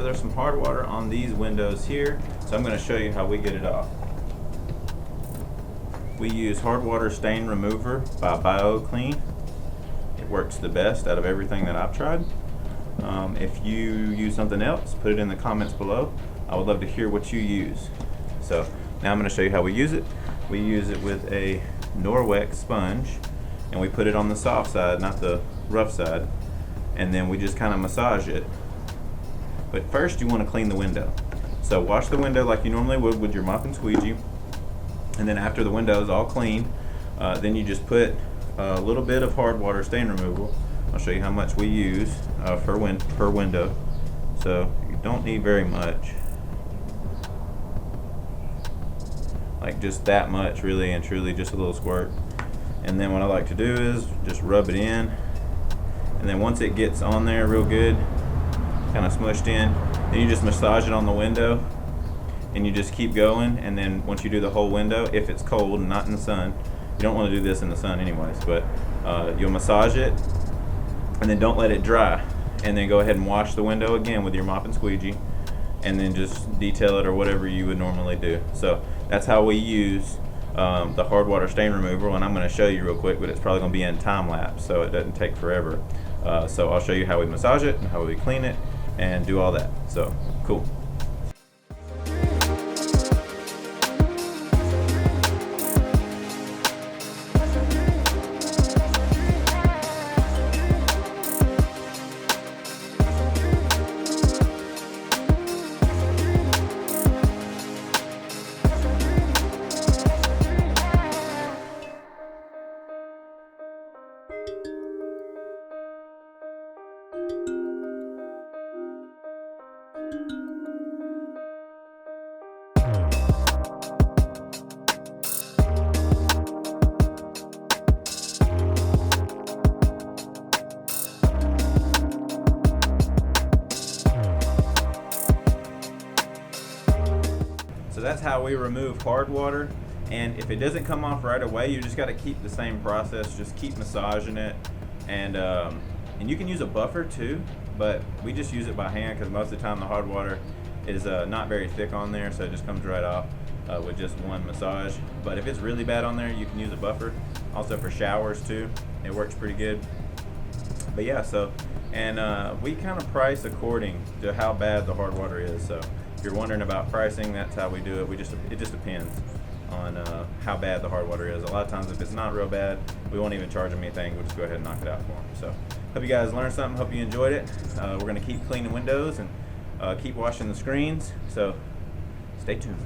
there's some hard water on these windows here, so I'm going to show you how we get it off. We use hard water stain remover by BioClean. It works the best out of everything that I've tried. If you use something else, put it in the comments below. I would love to hear what you use. So now I'm going to show you how we use it. We use it with a Norwex sponge, and we put it on the soft side, not the rough side, and then we just kind of massage it. But first you want to clean the window. So wash the window like you normally would with your mop and squeegee, and then after the window is all clean, then you just put a little bit of hard water stain removal. I'll show you how much we use per window. So you don't need very much, like just that much, really and truly, just a little squirt. And then what I like to do is just rub it in, and then once it gets on there real good, kind of smushed in, then you just massage it on the window, and you just keep going. And then once you do the whole window, if it's cold and not in the sun, you don't want to do this in the sun anyways, but you'll massage it, and then don't let it dry, and then go ahead and wash the window again with your mop and squeegee, and then just detail it or whatever you would normally do. So that's how we use the hard water stain remover, and I'm going to show you real quick, but it's probably going to be in time lapse, so it doesn't take forever. So I'll show you how we massage it and how we clean it and do all that. So cool. So that's how we remove hard water, and if it doesn't come off right away, you just got to keep the same process. Just keep massaging it, and you can use a buffer too, but we just use it by hand because most of the time the hard water is not very thick on there, so it just comes right off with just one massage. But if it's really bad on there, you can use a buffer. Also for showers too, it works pretty good. But yeah, so, and we kind of price according to how bad the hard water is. So if you're wondering about pricing, that's how we do it. It just depends on how bad the hard water is. A lot of times if it's not real bad, we won't even charge them anything. We'll just go ahead and knock it out for them. So hope you guys learned something. Hope you enjoyed it. We're going to keep cleaning windows and keep washing the screens. So stay tuned.